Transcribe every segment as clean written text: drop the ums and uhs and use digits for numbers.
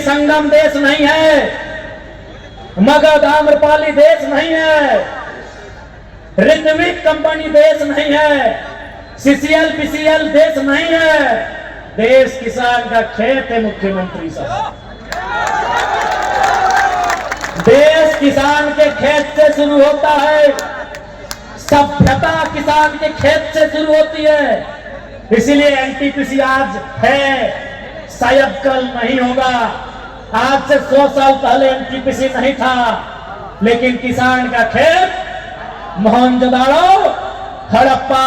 संगम देश नहीं है, मगध आम्रपाली देश नहीं है, ऋत्विक कंपनी देश नहीं है, सीसीएल पीसीएल देश नहीं है। देश किसान का खेत है मुख्यमंत्री साहब। देश किसान के खेत से शुरू होता है, सभ्यता किसान के खेत से शुरू होती है। इसीलिए एनटीपीसी आज है, शायद कल नहीं होगा। आज से 100 साल पहले एनटीपीसी नहीं था, लेकिन किसान का खेत Mohenjodaro, Harappa,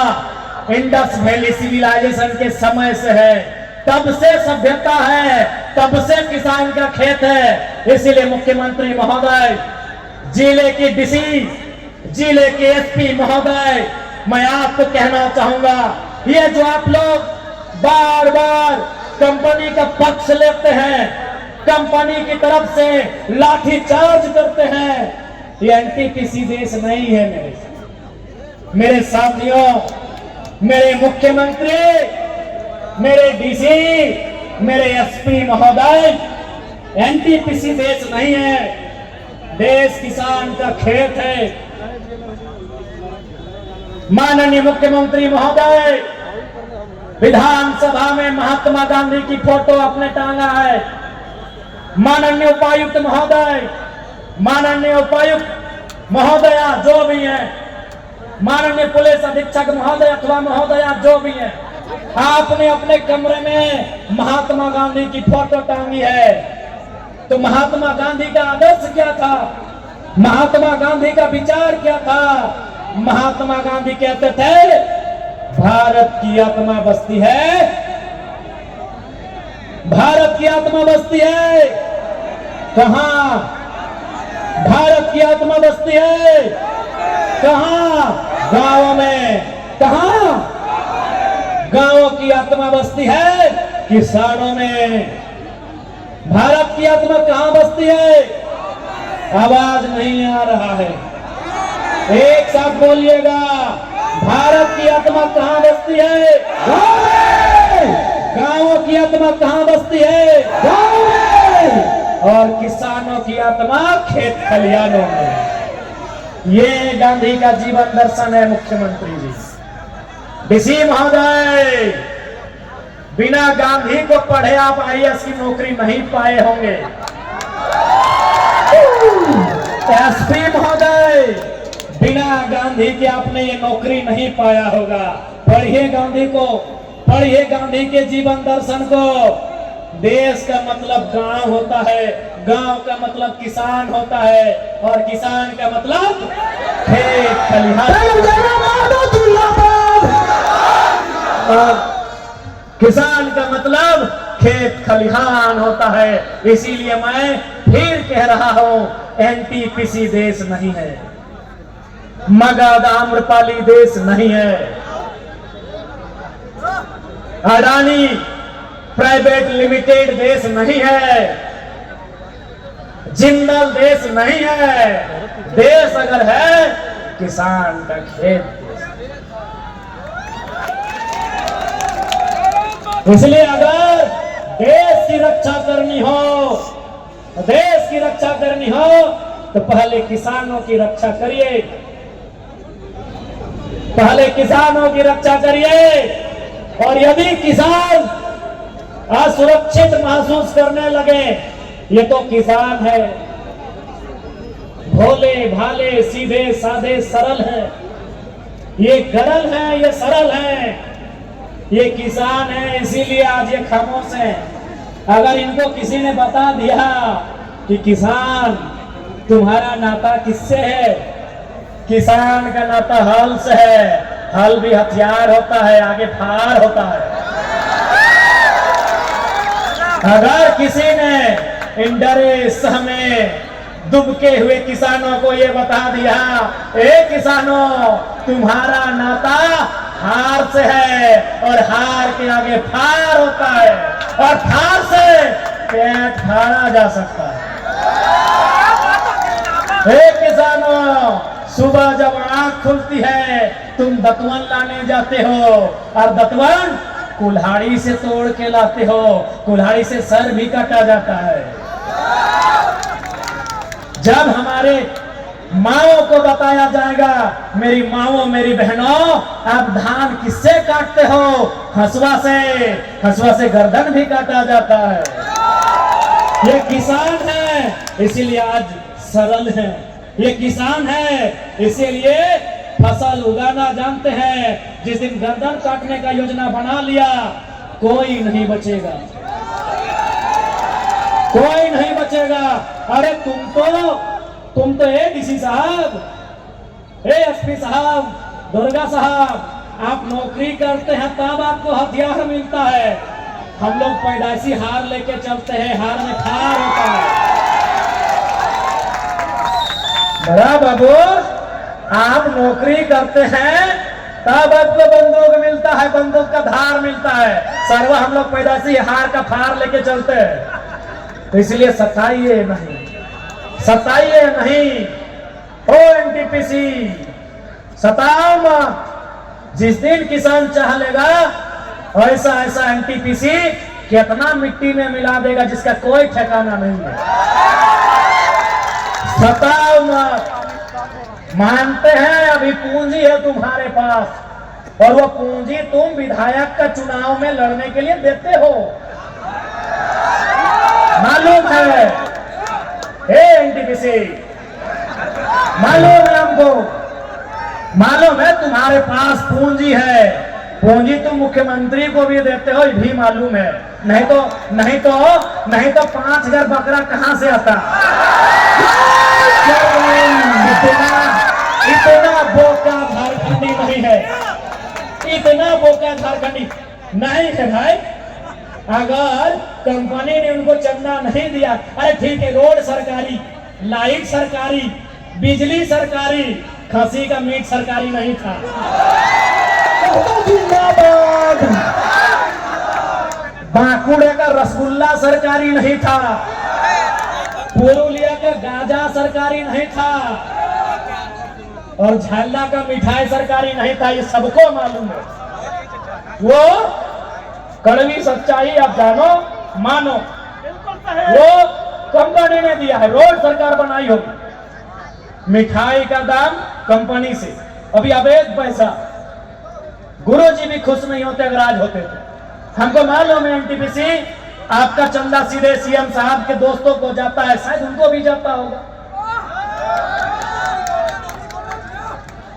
Indus valley civilisation के समय से है। तब से सभ्यता है, तब से किसान का खेत है। इसीलिए मुख्यमंत्री महोदय, जिले की डीसी, जिले के एसपी महोदय, मैं आपको कहना चाहूंगा, ये जो आप लोग बार बार कंपनी का पक्ष लेते हैं, कंपनी की तरफ से लाठी चार्ज करते हैं, ये एनटीपीसी देश नहीं है। मेरे साथियों, मेरे मुख्यमंत्री, मेरे डीसी, मेरे एसपी महोदय, एनटीपीसी देश नहीं है, देश किसान का खेत है। माननीय मुख्यमंत्री महोदय, विधानसभा में महात्मा गांधी की फोटो आपने टांगा है। माननीय उपायुक्त महोदय, माननीय उपायुक्त महोदया जो भी हैं, माननीय पुलिस अधीक्षक महोदय अथवा महोदया जो भी हैं, आपने अपने कमरे में महात्मा गांधी की फोटो टांगी है। तो महात्मा गांधी का आदर्श क्या था? महात्मा गांधी का विचार क्या था? महात्मा गांधी कहते थे, भारत की आत्मा बसती है, भारत की आत्मा बसती है कहां? भारत की आत्मा बसती है कहां? गांवों में। कहां? गांवों की आत्मा बसती है किसानों में। भारत की आत्मा कहां बसती है? आवाज नहीं आ रहा है, एक साथ बोलिएगा। भारत की आत्मा कहां बसती है? गांव में। गांवों की आत्मा कहां बसती है? गांव में। और किसानों की आत्मा खेत खलिहानों में। ये गांधी का जीवन दर्शन है मुख्यमंत्री जी। डीसी महोदय, बिना गांधी को पढ़े आप आईएएस की नौकरी नहीं पाए होंगे। एसपी महोदय, बिना गांधी के आपने ये नौकरी नहीं पाया होगा। पढ़िए गांधी को, पढ़िए गांधी के जीवन दर्शन को। देश का मतलब गांव होता है, गांव का मतलब किसान होता है, और किसान का मतलब खेत खलिहान। किसान का मतलब खेत खलिहान होता है। इसीलिए मैं फिर कह रहा हूं, एनटीपीसी देश नहीं है, मगध आम्रपाली देश नहीं है, अडानी प्राइवेट लिमिटेड देश नहीं है, जिंदल देश नहीं है। देश अगर है, किसान का खेत। इसलिए अगर देश की रक्षा करनी हो, देश की रक्षा करनी हो, तो पहले किसानों की रक्षा करिए, पहले किसानों की रक्षा करिए। और यदि किसान असुरक्षित महसूस करने लगे, ये तो किसान है, भोले भाले सीधे साधे सरल है, ये गरल है, ये सरल है, ये किसान है, इसीलिए आज ये खामोश है। अगर इनको किसी ने बता दिया कि किसान तुम्हारा नाता किससे है, किसान का नाता हल से है, हल भी हथियार होता है, आगे फार होता है। अगर किसी ने इन डरे सहमे दुबके हुए किसानों को ये बता दिया, ए किसानों तुम्हारा नाता हार से है, और हार के आगे फार होता है, और फार से पेट फाड़ा जा सकता है। ए किसानों, सुबह जब आंख खुलती है तुम दतवन लाने जाते हो, और दतवन कुल्हाड़ी से तोड़ के लाते हो, कुल्हाड़ी से सर भी काटा जाता है। जब हमारे माओ को बताया जाएगा, मेरी माओ मेरी बहनों, आप धान किससे काटते हो? हसुआ से। हसुआ से गर्दन भी काटा जाता है। ये किसान है इसीलिए आज सरल है। ये किसान है इसीलिए फसल उगाना जानते हैं। जिस दिन गर्दन काटने का योजना बना लिया, कोई नहीं बचेगा, कोई नहीं बचेगा। अरे तुम तो एडीसी साहब, एएसपी साहब, दुर्गा साहब, आप नौकरी करते हैं तब आपको हथियार मिलता है। हम लोग पैदाइशी हार लेके चलते हैं, हार में ठार होता है। बड़ा बाबू, आप नौकरी करते हैं तब आपको बंदूक मिलता है, बंदूक का धार मिलता है। सर्व हम लोग पैदाइशी हार का फार लेके चलते हैं। तो इसलिए सताइए नहीं, सताइए नहीं। ओ एनटीपीसी, सताओ मत। जिस दिन किसान चाह लेगा, ऐसा ऐसा एनटीपीसी कितना मिट्टी में मिला देगा जिसका कोई ठिकाना नहीं है। सताओ मत। मानते हैं अभी पूंजी है तुम्हारे पास, और वो पूंजी तुम विधायक का चुनाव में लड़ने के लिए देते हो, मालूम है। हे एनटीपीसी, मालूम है हमको, मालूम है तुम्हारे पास पूंजी है। पूंजी तुम मुख्यमंत्री को भी देते हो, ये भी मालूम है। नहीं तो 5,000 बकरा कहां से आता? इतना बोका झारखंडी नहीं है, इतना बोका झारखंडी नहीं है भाई। अगर कंपनी ने उनको चंदा नहीं दिया, अरे ठीक है, रोड सरकारी, लाइट सरकारी, बिजली सरकारी, खसी का मीट सरकारी नहीं था। जिंदाबाद। बांकुड़े का रसगुल्ला सरकारी नहीं था, पुरुलिया का गाजा सरकारी नहीं था, और झाला का मिठाई सरकारी नहीं था। ये सबको मालूम है। वो कड़वी सच्चाई आप जानो, मानो। वो कंपनी ने दिया है, रोड सरकार बनाई होगी। मिठाई का दाम कंपनी से, अभी अब 1 पैसा। गुरुजी भी खुश नहीं होते अगर आज होते तो। हमको मालूम है एनटीपीसी, आपका चंदा सीधे सीएम साहब के दोस्तों को जाता है, शायद उनको भी जाता होगा।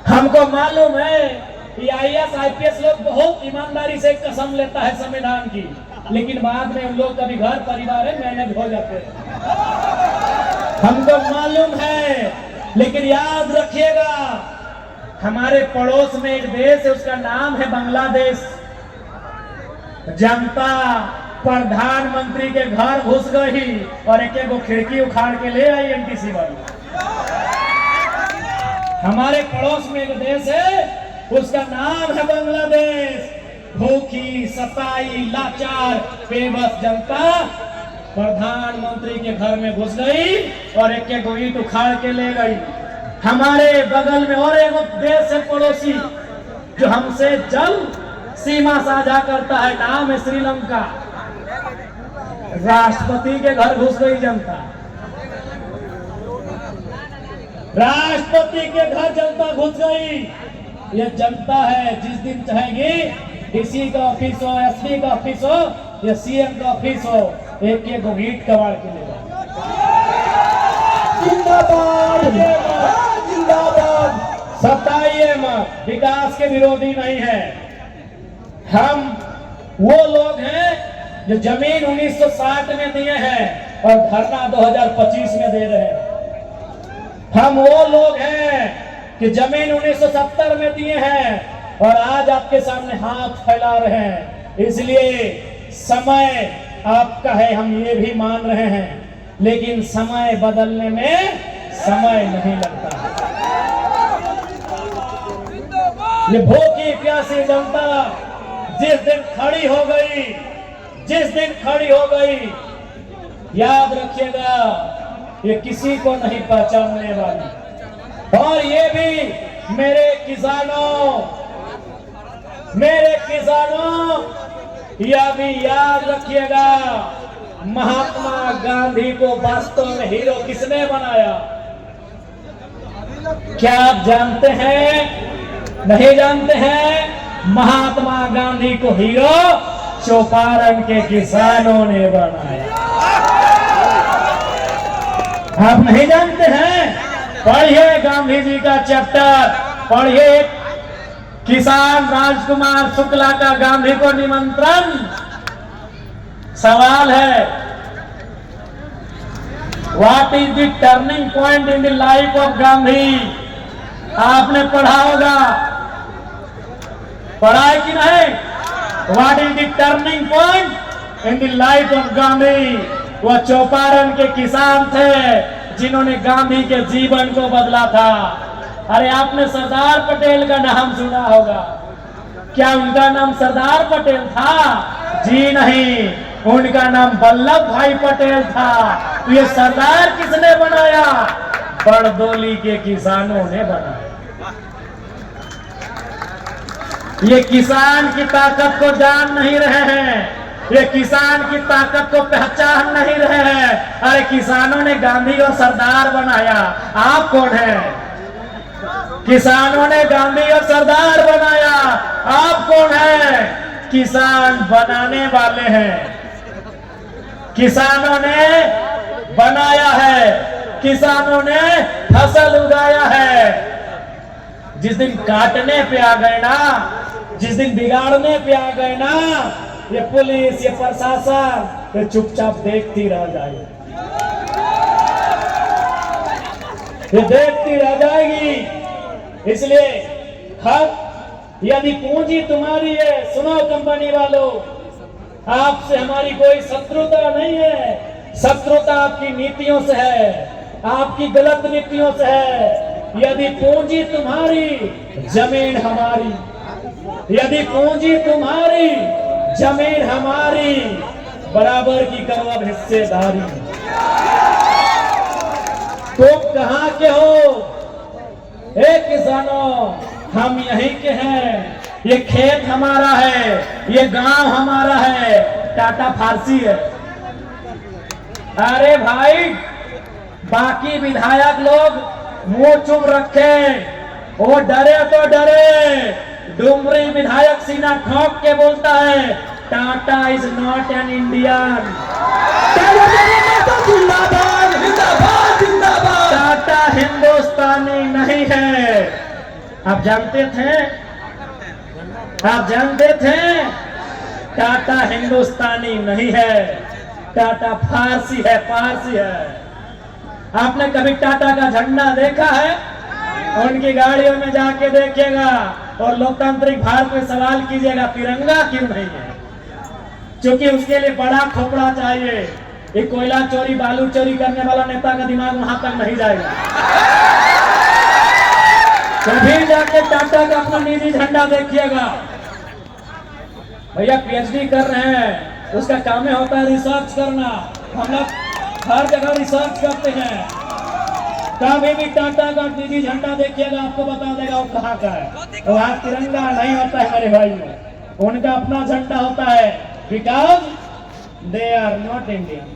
हमको मालूम है आईएएस आईपीएस लोग बहुत ईमानदारी से कसम लेता है संविधान की, लेकिन बाद में उन लोग का भी घर परिवार है, मैनेज हो जाते हैं। हमको मालूम है, लेकिन याद रखिएगा, हमारे पड़ोस में एक देश है, उसका नाम है बांग्लादेश। जनता प्रधानमंत्री के घर घुस गई और एक वो खिड़की उखाड़ के ले आई एनटीसी वाली। हमारे पड़ोस में एक देश है, उसका नाम है बांग्लादेश। भूखी, सताई, लाचार, बेबस जनता प्रधानमंत्री के घर में घुस गई और एक ईंट उखाड़ के ले गई। हमारे बगल में और एक देश है पड़ोसी जो हमसे जल सीमा साझा करता है, नाम है श्रीलंका। राष्ट्रपति के घर घुस गई जनता, राष्ट्रपति के घर जनता घुस गई। ये जनता है, जिस दिन चाहेगी डीसी का ऑफिस हो, एसपी का ऑफिस हो या सीएम का ऑफिस हो, एक ईंट कबाड़ के लेगा। जिंदाबाद, जिंदाबाद। सताइए मत, विकास के विरोधी नहीं है हम। वो लोग हैं जो जमीन 1960 में दिए हैं और धरना 2025 में दे रहे हैं। हम वो लोग हैं कि जमीन 1970 में दिए हैं और आज आपके सामने हाथ फैला रहे हैं। इसलिए समय आपका है, हम ये भी मान रहे हैं, लेकिन समय बदलने में समय नहीं लगता। ये भूखी प्यासी जनता जिस दिन खड़ी हो गई, जिस दिन खड़ी हो गई, याद रखिएगा, ये किसी को नहीं पहचानने वाली। और ये भी मेरे किसानों, यह भी याद रखिएगा, महात्मा गांधी को वास्तव में हीरो किसने बनाया? क्या आप जानते हैं? नहीं जानते हैं? महात्मा गांधी को हीरो चौपारण के किसानों ने बनाया। आप नहीं जानते हैं? पढ़िए गांधी जी का चैप्टर, पढ़िए किसान राजकुमार शुक्ला का गांधी को निमंत्रण। सवाल है, what is the turning point in the life of Gandhi? आपने पढ़ा होगा, पढ़ा है कि नहीं? What is the turning point in the life of Gandhi? वह चौपारण के किसान थे जिन्होंने गांधी के जीवन को बदला था। अरे आपने सरदार पटेल का नाम सुना होगा, क्या उनका नाम सरदार पटेल था? जी नहीं, उनका नाम वल्लभ भाई पटेल था। तो ये सरदार किसने बनाया? बड़दोली के किसानों ने बनाया। ये किसान की ताकत को जान नहीं रहे हैं, ये किसान की ताकत को पहचान नहीं रहे हैं। अरे किसानों ने गांधी और सरदार बनाया, आप कौन हैं? किसानों ने गांधी और सरदार बनाया, आप कौन हैं? किसान बनाने वाले हैं। किसानों ने बनाया है, किसानों ने फसल उगाया है। जिस दिन काटने पे आ गए ना, जिस दिन बिगाड़ने पे आ गए ना, ये पुलिस, ये प्रशासन ये चुपचाप देखती रह जाएगी, ये देखती रह जाएगी। इसलिए हक, यदि पूंजी तुम्हारी है, सुनो कंपनी वालों, आपसे हमारी कोई शत्रुता नहीं है। शत्रुता आपकी नीतियों से है, आपकी गलत नीतियों से है। यदि पूंजी तुम्हारी, जमीन हमारी। यदि पूंजी तुम्हारी, जमीन हमारी, बराबर की करो अब हिस्सेदारी। तुम कहां के हो? किसानों, हम यहीं के हैं। ये खेत हमारा है, ये गांव हमारा है। टाटा फारसी है। अरे भाई, बाकी विधायक लोग मुंह चुप रखे, वो डरे तो डरे। डुमरी विधायक सीना ठोक के बोलता है, Tata is not an Indian. Tata हिंदुस्तानी नहीं है। आप जानते थे? आप जानते थे? टाटा हिंदुस्तानी नहीं है, टाटा फारसी है, फारसी है। आपने कभी टाटा का झंडा देखा है? उनकी गाड़ियों में जाके देखिएगा और लोकतांत्रिक भारत में सवाल कीजिएगा, तिरंगा क्यों नहीं है? क्योंकि उसके लिए बड़ा खोपड़ा चाहिए। एक कोयला चोरी, बालू चोरी करने वाला नेता का दिमाग वहां तक नहीं जाएगा। कभी जाके टाटा का अपना निजी झंडा देखिएगा। भैया पीएचडी कर रहे हैं, उसका काम होता है रिसर्च करना। हम लोग हर जगह रिसर्च करते हैं। कभी भी टाटा का निजी झंडा देखिएगा, आपको बता देगा वो कहाँ का है। वहाँ तिरंगा नहीं होता है मेरे भाई में, उनका अपना झंडा होता है। Because they are not Indian,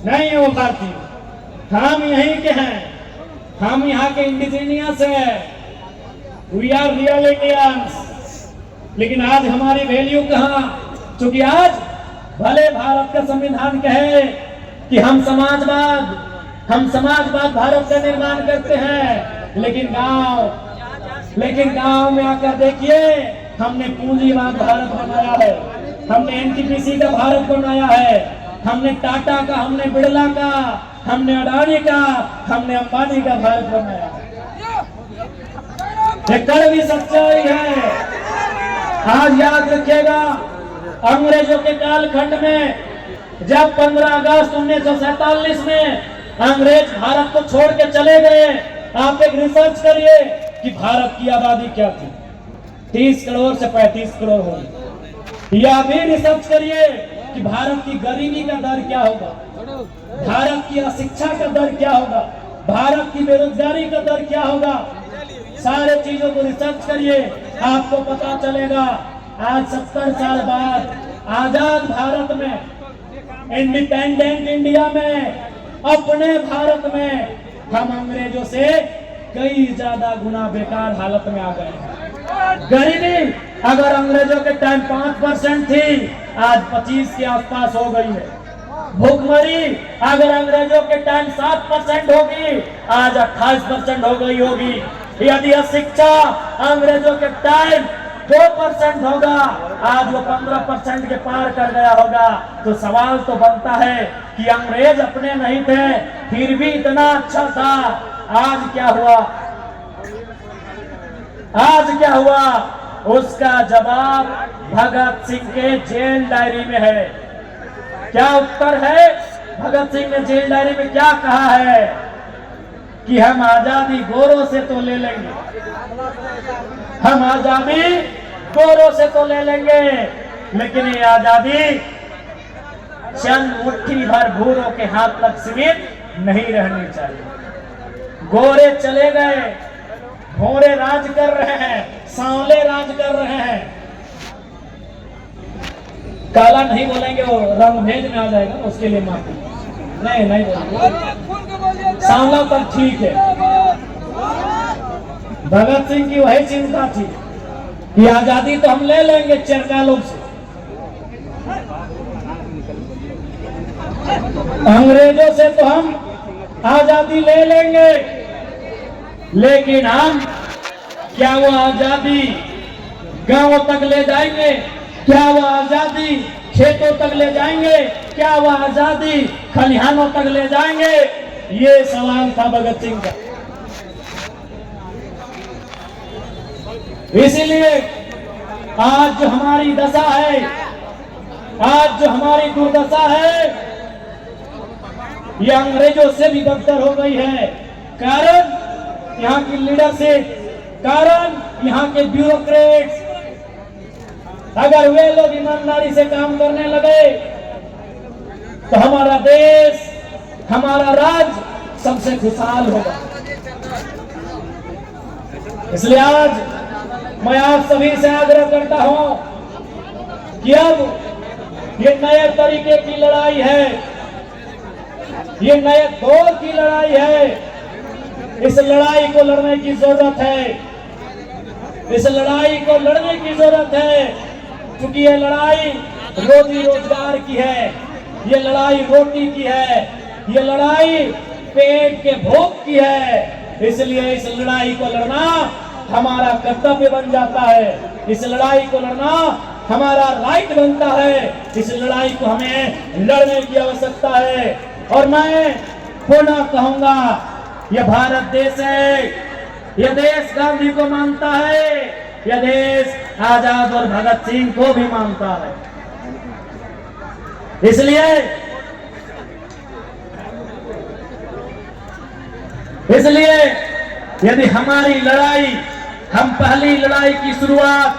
नहीं है वो भारतीय। हम यहीं के हैं, हम यहाँ के इंडिजीनियस हैं। We are real Indians. लेकिन आज हमारी वैल्यू कहाँ? क्योंकि आज भले भारत का संविधान कहे कि हम समाजवाद भारत का निर्माण करते हैं, लेकिन गांव में आकर देखिए, हमने पूंजीवाद भारत बनाया है, हमने एनटीपीसी का भारत बनाया है, हमने टाटा का, हमने बिड़ला का, हमने अडानी का, हमने अंबानी का भारत बनाया है। ये कड़वी सच्चाई है। आज याद रखिएगा, अंग्रेजों के कालखंड में जब 15 अगस्त 1947 में अंग्रेज भारत को छोड़ के चले गए, आप एक रिसर्च करिए कि भारत की आबादी क्या थी। 30 करोड़ से 35 करोड़ होगी। या भी रिसर्च करिए कि भारत की गरीबी का दर क्या होगा, भारत की अशिक्षा का दर क्या होगा, भारत की बेरोजगारी का दर क्या होगा। सारे चीजों को रिसर्च करिए, आपको पता चलेगा। आज 70 साल बाद आजाद भारत में इंडिपेंडेंट इंडिया में, अपने भारत में हम अंग्रेजों से कई ज्यादा गुना बेकार हालत में आ गए हैं। गरीबी अगर अंग्रेजों के टाइम 5% थी, आज 25 के आसपास हो गई है। भूखमरी अगर अंग्रेजों के टाइम 7% होगी, आज 28% हो गई होगी। यदि शिक्षा अंग्रेजों के टाइम 2% होगा, आज वो 15% के पार कर गया होगा। तो सवाल तो बनता है कि अंग्रेज अपने नहीं थे, फिर भी इतना अच्छा था, आज क्या हुआ? आज क्या हुआ? उसका जवाब भगत सिंह के जेल डायरी में है। क्या उत्तर है? भगत सिंह ने जेल डायरी में क्या कहा है कि हम आजादी गोरों से तो ले लेंगे, हम आजादी गोरों से तो ले लेंगे, लेकिन ये आजादी चंद मुट्ठी भर भूरों के हाथ तक सीमित नहीं रहनी चाहिए। गोरे चले गए, भोरे राज कर रहे हैं, सांवले राज कर रहे हैं। काला नहीं बोलेंगे, वो रंग भेद में आ जाएगा, उसके लिए माफी नहीं बोलेंगे। सांवला तक ठीक है। भगत सिंह की वही चिंता थी कि आजादी तो हम ले लेंगे चरकालों से, अंग्रेजों से तो हम आजादी ले लेंगे, लेकिन हम क्या वो आजादी गांवों तक ले जाएंगे? क्या वो आजादी खेतों तक ले जाएंगे? क्या वो आजादी खलिहानों तक ले जाएंगे? ये सवाल था भगत सिंह का। इसीलिए आज जो हमारी दशा है, आज जो हमारी दुर्दशा है, ये अंग्रेजों से भी बदतर हो गई है। कारण यहाँ की लीडरशिप, कारण यहाँ के ब्यूरोक्रेट्स। अगर वे लोग ईमानदारी से काम करने लगे तो हमारा देश, हमारा राज्य सबसे खुशहाल होगा। इसलिए आज मैं आप सभी से आग्रह करता हूं कि अब ये नए तरीके की लड़ाई है, ये नए दौर की लड़ाई है। इस लड़ाई को लड़ने की जरूरत है, इस लड़ाई को लड़ने की जरूरत है, क्योंकि ये लड़ाई रोजी रोजगार की है, ये लड़ाई रोटी की है, ये लड़ाई पेट के भूख की है। इसलिए इस लड़ाई को लड़ना हमारा कर्तव्य बन जाता है, इस लड़ाई को लड़ना हमारा राइट बनता है, इस लड़ाई को हमें लड़ने की आवश्यकता है। और मैं पुनः कहूंगा, यह भारत देश है, यह देश गांधी को मानता है, यह देश आजाद और भगत सिंह को भी मानता है। इसलिए यदि हमारी लड़ाई, हम पहली लड़ाई की शुरुआत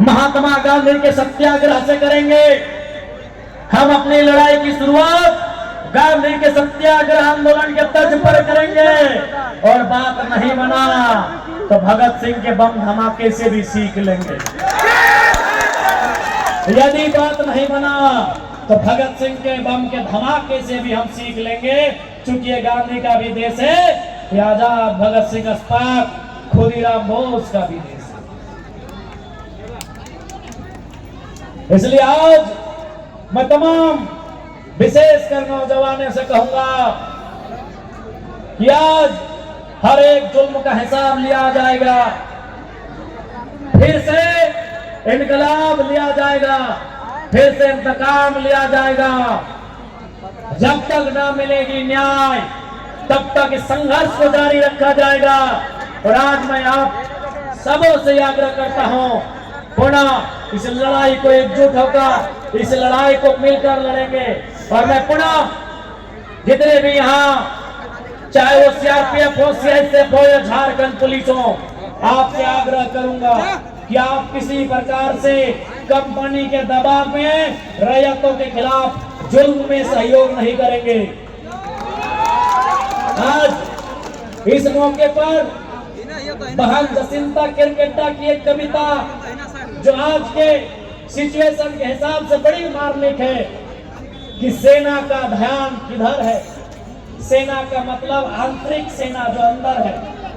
महात्मा गांधी के सत्याग्रह से करेंगे, हम अपनी लड़ाई की शुरुआत गांधी के सत्याग्रह आंदोलन के तर्ज पर करेंगे, और बात नहीं बना तो भगत सिंह के बम धमाके से भी सीख लेंगे। यदि बात नहीं बना तो भगत सिंह के बम के धमाके से भी हम सीख लेंगे, चूंकि ये गांधी का भी देश है, ये आजाद भगत सिंह अस्पाक खुदीराम बोस का भी देश है। इसलिए आज मैं तमाम विशेषकर नौजवानों से कहूंगा कि आज हर एक जुल्म का हिसाब लिया जाएगा, फिर से इनकलाब लिया जाएगा, फिर से इंतकाम लिया जाएगा। जब तक ना मिलेगी न्याय, तब तक इस संघर्ष को जारी रखा जाएगा। और आज मैं आप सबों से आग्रह करता हूं, पुनः इस लड़ाई को एकजुट होकर, इस लड़ाई को मिलकर लड़ेंगे। और मैं पुनः जितने भी यहाँ, चाहे वो सीआरपीएफ हो, सीआईएसएफ हो या झारखंड पुलिस हो, आपसे आग्रह करूंगा कि आप किसी प्रकार से कंपनी के दबाव में रैयतों के खिलाफ जुल्म में सहयोग नहीं करेंगे। आज इस मौके पर बहन जसिंता किरकेटा की एक कविता, जो आज के सिचुएशन के हिसाब से बड़ी मार्मिक है, कि सेना का ध्यान किधर है। सेना का मतलब आंतरिक सेना जो अंदर है,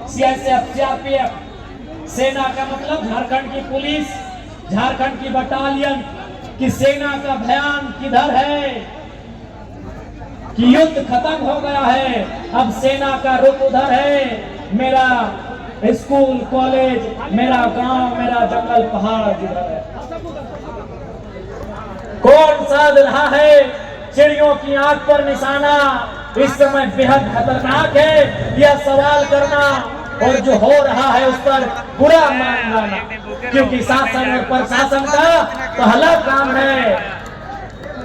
सीआईएसएफ, सीआरपीएफ। सेना का मतलब झारखंड की पुलिस, झारखंड की बटालियन कि सेना का ध्यान किधर है, कि युद्ध खत्म हो गया है, अब सेना का रुख उधर है। मेरा स्कूल कॉलेज, मेरा गांव, मेरा जंगल पहाड़ जिधर है। कौन साध रहा है चिड़ियों की आंख पर निशाना, इस समय बेहद खतरनाक है यह सवाल करना, और जो हो रहा है उस पर बुरा मान लाना, क्योंकि शासन और प्रशासन का पहला काम है,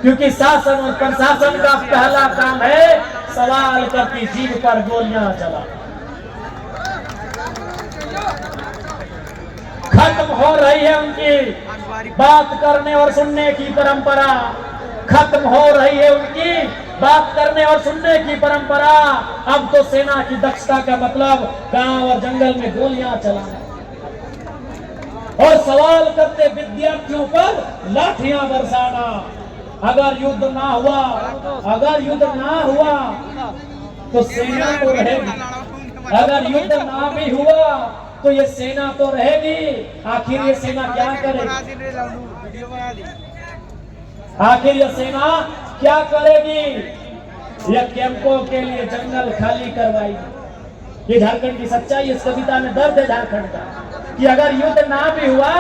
क्योंकि शासन और प्रशासन का पहला काम है सवाल करती जीभ पर गोलियां चला। खत्म हो रही है उनकी बात करने और सुनने की परंपरा, खत्म हो रही है उनकी बात करने और सुनने की परंपरा। अब तो सेना की दक्षता का मतलब गांव और जंगल में गोलियां चलाना और सवाल करते विद्यार्थियों पर लाठियां बरसाना। अगर युद्ध ना हुआ, अगर युद्ध ना हुआ तो सेना तो रहेगी, अगर युद्ध ना भी हुआ तो ये सेना तो रहेगी। आखिर ये सेना क्या करेगी, आखिर ये सेना क्या करेगी? यह कैंपों के लिए जंगल खाली करवाएगी। ये झारखंड की सच्चाई, इस कविता में दर्द है झारखंड का कि अगर युद्ध ना भी हुआ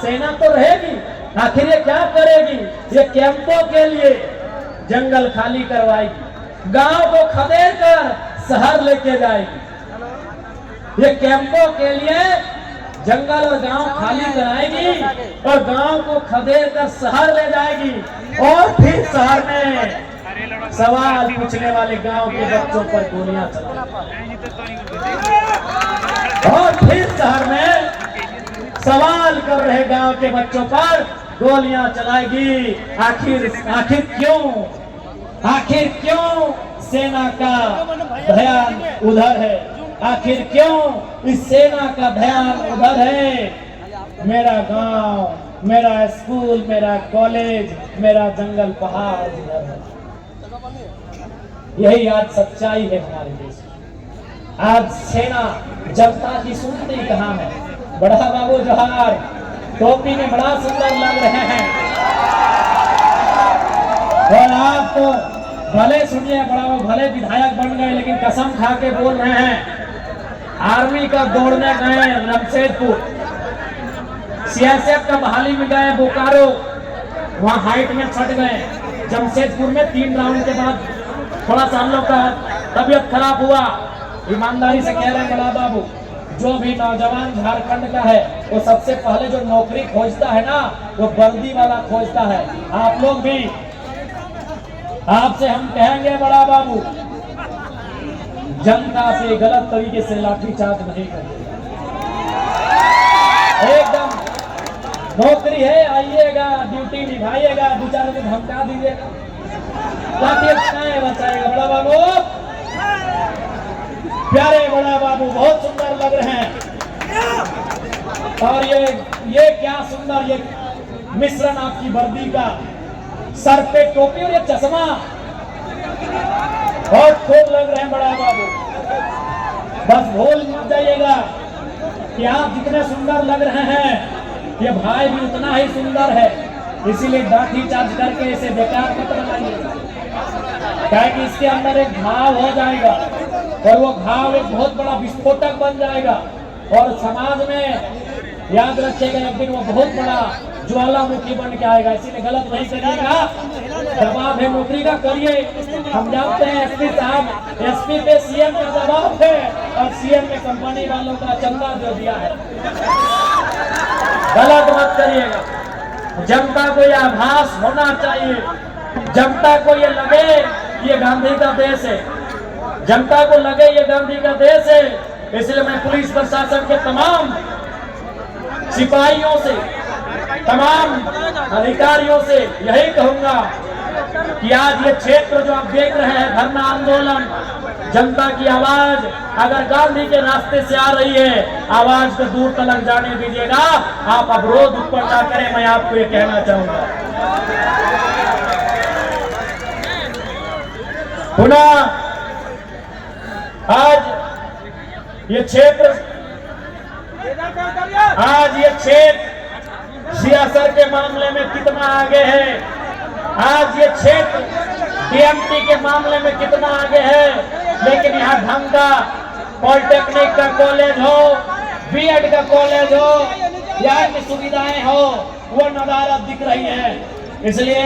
सेना तो रहेगी। आखिर ये क्या करेगी? ये कैंपों के लिए जंगल खाली करवाएगी, गांव को खदेड़ कर शहर लेके जाएगी। ये कैंपों के लिए जंगल और गांव खाली कराएगी और गांव को खदेड़ कर शहर ले जाएगी, और फिर शहर में सवाल पूछने वाले गांव के बच्चों पर गोलियां चलाएगी, और फिर शहर में सवाल कर रहे गांव के बच्चों पर गोलियां चलाएगी। आखिर क्यों, आखिर क्यों सेना का ध्यान उधर है? आखिर क्यों इस सेना का ध्यान उधर है? मेरा गांव, मेरा स्कूल, मेरा कॉलेज, मेरा जंगल पहाड़ उधर है। यही आज सच्चाई है हमारे देश में। आज सेना जनता की सुनती कहाँ है? बड़ा बाबू जोहार, टोपी में बड़ा सुंदर लग रहे हैं, और आप तो भले सुनिए बड़ा बाबू, भले विधायक बन गए लेकिन कसम खा के बोल रहे हैं आर्मी का दौड़ने गए जमशेदपुर, सीआईएसएफ का बहाली में गए बोकारो, वहां हाइट में छट गए। जमशेदपुर में 3 राउंड के बाद थोड़ा सा हम लोग का तबीयत खराब हुआ। ईमानदारी से कह रहे हैं बड़ा बाबू, जो भी नौजवान झारखंड का है वो सबसे पहले जो नौकरी खोजता है ना, वो वर्दी वाला खोजता है। आप लोग भी, आपसे हम कहेंगे बड़ा बाबू, जनता पे गलत तरीके से लाठीचार्ज नहीं करिएगा। एकदम नौकरी है, आइएगा, ड्यूटी निभाइएगा, 2-4 को धमका दीजिएगा, लाठी बचाएगा। बड़ा बाबू, प्यारे बड़ा बाबू, बहुत सुंदर लग रहे हैं। और ये क्या सुंदर ये मिश्रण आपकी वर्दी का, सर पे टोपी और ये चश्मा, बहुत खूब लग रहे हैं बड़ा बाबू। बस भूल मत जाइएगा कि आप जितने सुंदर लग रहे हैं ये भाई भी उतना ही सुंदर है, इसीलिए लाठी चार्ज करके इसे बेकार मत बनाइए, क्योंकि इसके अंदर एक घाव हो जाएगा और वो घाव एक बहुत बड़ा विस्फोटक बन जाएगा, और समाज में याद रखिएगा एक दिन वो बहुत बड़ा ज्वालामुखी बन के आएगा। इसीलिए गलत नहीं करिएगा, दबाव है नौकरी का करिए। हम जानते हैं एसपी साहब, एसपी पे सीएम का दबाव है और सीएम ने कंपनी वालों का चंदा दे दिया है। गलत मत करिएगा। जनता को यह आभास होना चाहिए, जनता को ये लगे ये गांधी का देश है, जनता को लगे ये गांधी का देश है। इसलिए मैं पुलिस प्रशासन के तमाम सिपाहियों से, तमाम अधिकारियों से यही कहूंगा कि आज ये क्षेत्र जो आप देख रहे हैं धरना आंदोलन, जनता की आवाज अगर गांधी के रास्ते से आ रही है, आवाज को दूर तक जाने दीजिएगा, आप अवरोध ऊपर ना करें। मैं आपको ये कहना चाहूंगा पुनः आज ये क्षेत्र सियासत के मामले में कितना आगे है, आज ये क्षेत्र डीएमटी के मामले में कितना आगे है, लेकिन यहाँ ढंग का पॉलिटेक्निक का कॉलेज हो, बीएड का कॉलेज हो, यहाँ की सुविधाएं हो, वो नजारा दिख रही है। इसलिए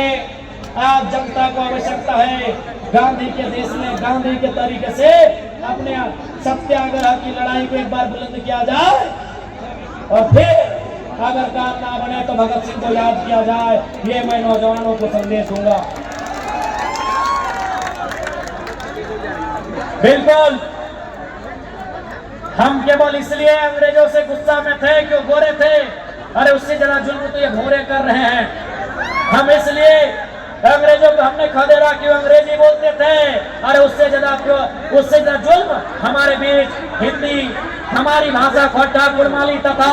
आज जनता को आवश्यकता है गांधी के देश में गांधी के तरीके से अपने सत्याग्रह की लड़ाई को एक बार बुलंद किया जाए, और फिर अगर काम ना बने तो भगत सिंह को याद किया जाए। ये मैं नौजवानों को संदेश दूंगा। बिल्कुल हम केवल इसलिए अंग्रेजों से गुस्सा में थे क्यों गोरे थे, अरे उससे जरा जुल्म तो ये घोरे कर रहे हैं। हम इसलिए अंग्रेजों को हमने खदेड़ा क्यों अंग्रेजी बोलते थे, अरे उससे ज्यादा जुल्म हमारे बीच हिंदी हमारी भाषा खोटा कुड़माली तथा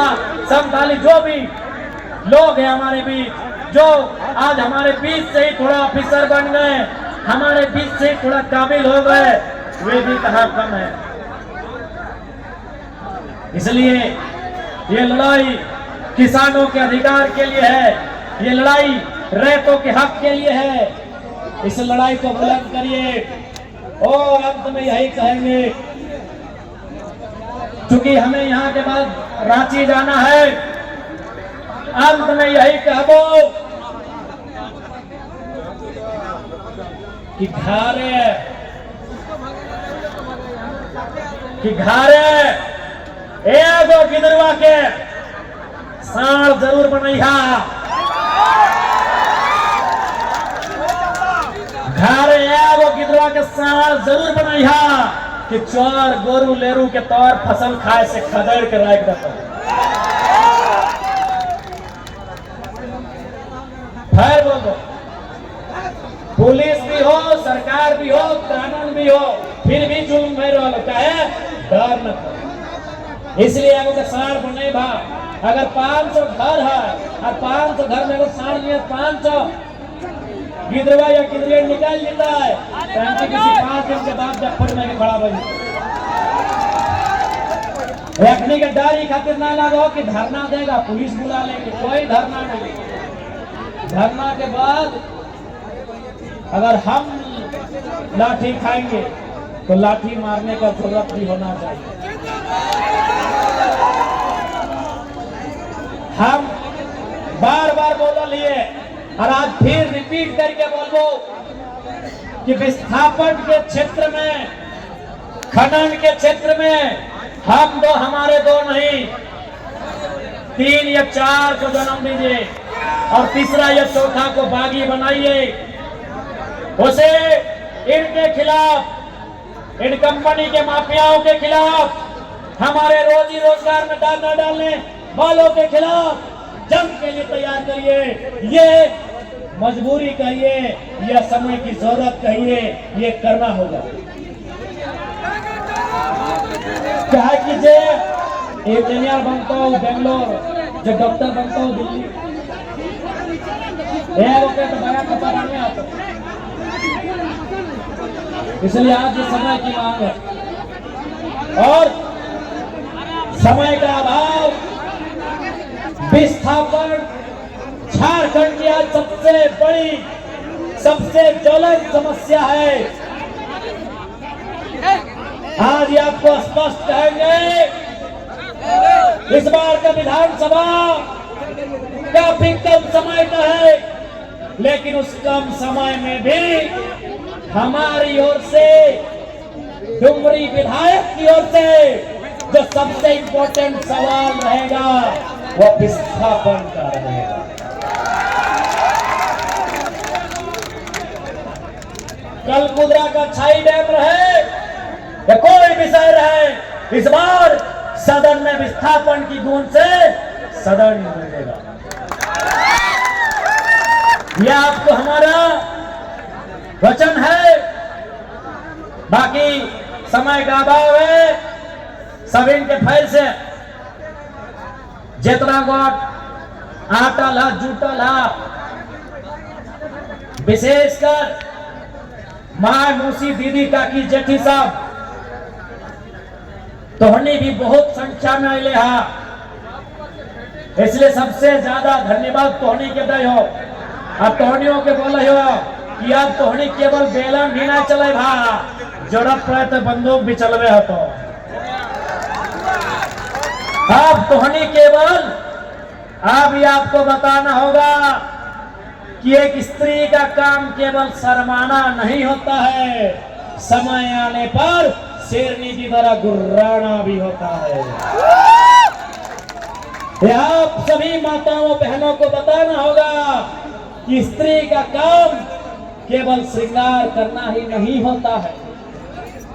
संताली जो भी लोग हैं हमारे बीच, जो आज हमारे बीच से ही थोड़ा ऑफिसर बन गए, हमारे बीच से ही थोड़ा काबिल हो गए, वे भी कहाँ कम है। इसलिए ये लड़ाई किसानों के अधिकार के लिए है, ये लड़ाई रैतों के हक के लिए है। इस लड़ाई को बुलंद करिए। और अंत में यही कहेंगे, क्योंकि हमें यहाँ के बाद रांची जाना है, अंत में यही कहबो कि घारे एगो गिदरवा के साड़ जरूर बनैहा, घारे एगो गिदरवा के साड़ जरूर बनैहा कि चोर गोरू लेरू के तौर फसल खाए से खदेड़ के राख देता। फिर बोलो, पुलिस भी हो, सरकार भी हो, कानून भी हो, फिर भी जुल्म भर रहा होता है, डर न करो। इसलिए एगो के साड़ बने भा, अगर 500 घर है और 500 घर में एगो साड़ में 500 गिदरवा या गिदरिया निकाल लेता है, तो किसी 5 दिन के बाद जफर में खड़ा बन रखने के डर ही खातिर ना लगो कि धरना देगा पुलिस बुला लेंगे, कोई धरना नहीं। धरना के बाद अगर हम लाठी खाएंगे तो लाठी मारने का जरूरत भी होना चाहिए। हम बार बार बोल लिए और आज फिर रिपीट करके बोलो कि विस्थापन के क्षेत्र में, खनन के क्षेत्र में हम दो, हमारे दो नहीं, 3 या 4 को जन्म दीजिए और तीसरा या चौथा को बागी बनाइए। उसे इनके खिलाफ, इन कंपनी के माफियाओं के खिलाफ, हमारे रोजी रोजगार में डालना डालने वालों के खिलाफ जंग के लिए तैयार करिए। ये मजबूरी कहिए या समय की जरूरत कहिए, ये करना होगा। क्या कीजिए, इंजीनियर बनता हूँ बेंगलोर, जो डॉक्टर बनता हूँ दिल्ली, तो बड़ा पता नहीं आता। इसलिए आज ये समय की मांग है और समय का अभाव, विस्थापन झारखंड की आज सबसे बड़ी, सबसे ज्वलंत समस्या है। आज ये आपको स्पष्ट कहेंगे, इस बार का विधानसभा काफी कम समय का है, लेकिन उस कम समय में भी हमारी ओर से, डुमरी विधायक की ओर से जो सबसे इंपॉर्टेंट सवाल रहेगा वो विस्थापन का रहेगा। कल कुदरा का छाई डैम रहे या कोई विषय रहे, इस बार सदन में विस्थापन की गूंज से सदन मिलेगा। यह आपको हमारा वचन है। बाकी समय का अभाव है, सब इनके फैल से जितना गोट आटा ला, जूटा ला, विशेषकर माँ, मौसी, दीदी, काकी, जेठी सब तोहनी भी बहुत संख्या में आइले हा, इसलिए सबसे ज्यादा धन्यवाद तोहनी के दे हो। अब तोहनियों के बोले हो कि अब तोहनी केवल बेलन भी ना चले भा, जरूरत पड़े तो बंदूक भी चलवे हो। तो अब तोहनी केवल अब ये आपको बताना होगा कि एक स्त्री का काम केवल शर्माना नहीं होता है, समय आने पर शेरनी की तरह गुर्राना भी होता है। ये आप सभी माताओं बहनों को बताना होगा कि स्त्री का काम केवल श्रृंगार करना ही नहीं होता है।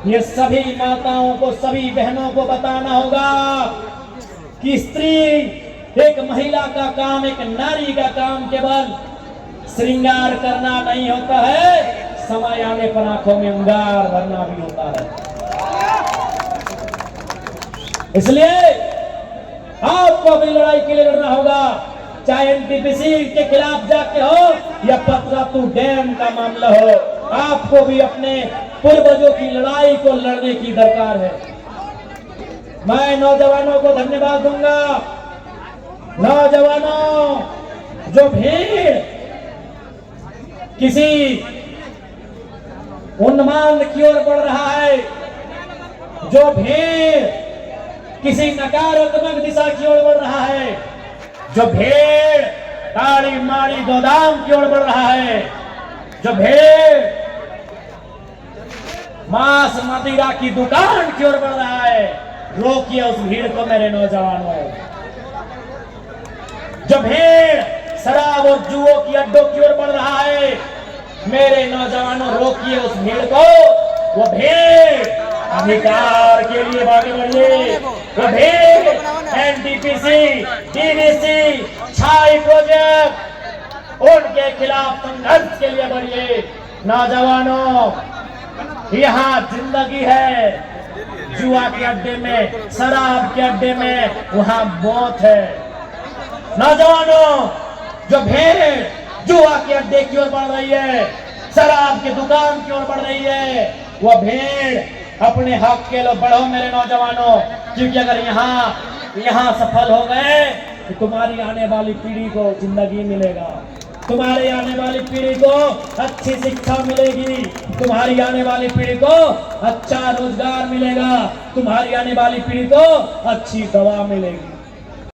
ये सभी माताओं को, सभी बहनों को बताना होगा कि स्त्री, एक महिला का काम, एक नारी का काम केवल श्रृंगार करना नहीं होता है, समय आने पर आंखों में अंगार भरना भी होता है। इसलिए आपको भी लड़ाई के लिए लड़ना होगा, चाहे एनटीपीसी के खिलाफ जाके हो या पतरातू डैम का मामला हो। आपको भी अपने पूर्वजों की लड़ाई को लड़ने की दरकार है। मैं नौजवानों को धन्यवाद दूंगा। नौजवानों, जो भीड़ किसी उन्माद की ओर बढ़ रहा है, जो भीड़ किसी नकारात्मक दिशा की ओर बढ़ रहा है, जो भीड़ ताड़ी माड़ी गोदाम की ओर बढ़ रहा है, जो भीड़ मांस मदिरा की दुकान की ओर बढ़ रहा है, रोकिए उस भीड़ को मेरे नौजवानों। जो भीड़ शराब और जुओं की अड्डों की ओर बढ़ रहा है, मेरे नौजवानों रोकिए उस भीड़ को। वो भीड़ अधिकार के लिए आगे बढ़िए, वो भीड़ एनटीपीसी, डीवीसी, छाई प्रोजेक्ट, उनके खिलाफ संघर्ष के लिए बढ़िए। नौजवानों, यहाँ जिंदगी है, जुआ के अड्डे में, शराब के अड्डे में वहां मौत है। नौजवानों, जो भीड़ जुआ के अड्डे की ओर बढ़ रही है, शराब की दुकान की ओर बढ़ रही है, वह भीड़ अपने हक के लिए बढ़ो मेरे नौजवानों। क्योंकि अगर यहाँ सफल हो गए तो तुम्हारी आने वाली पीढ़ी को जिंदगी मिलेगा, तुम्हारी आने वाली पीढ़ी को अच्छी शिक्षा मिलेगी, तुम्हारी आने वाली पीढ़ी को अच्छा रोजगार मिलेगा, तुम्हारी आने वाली पीढ़ी को अच्छी दवा मिलेगी।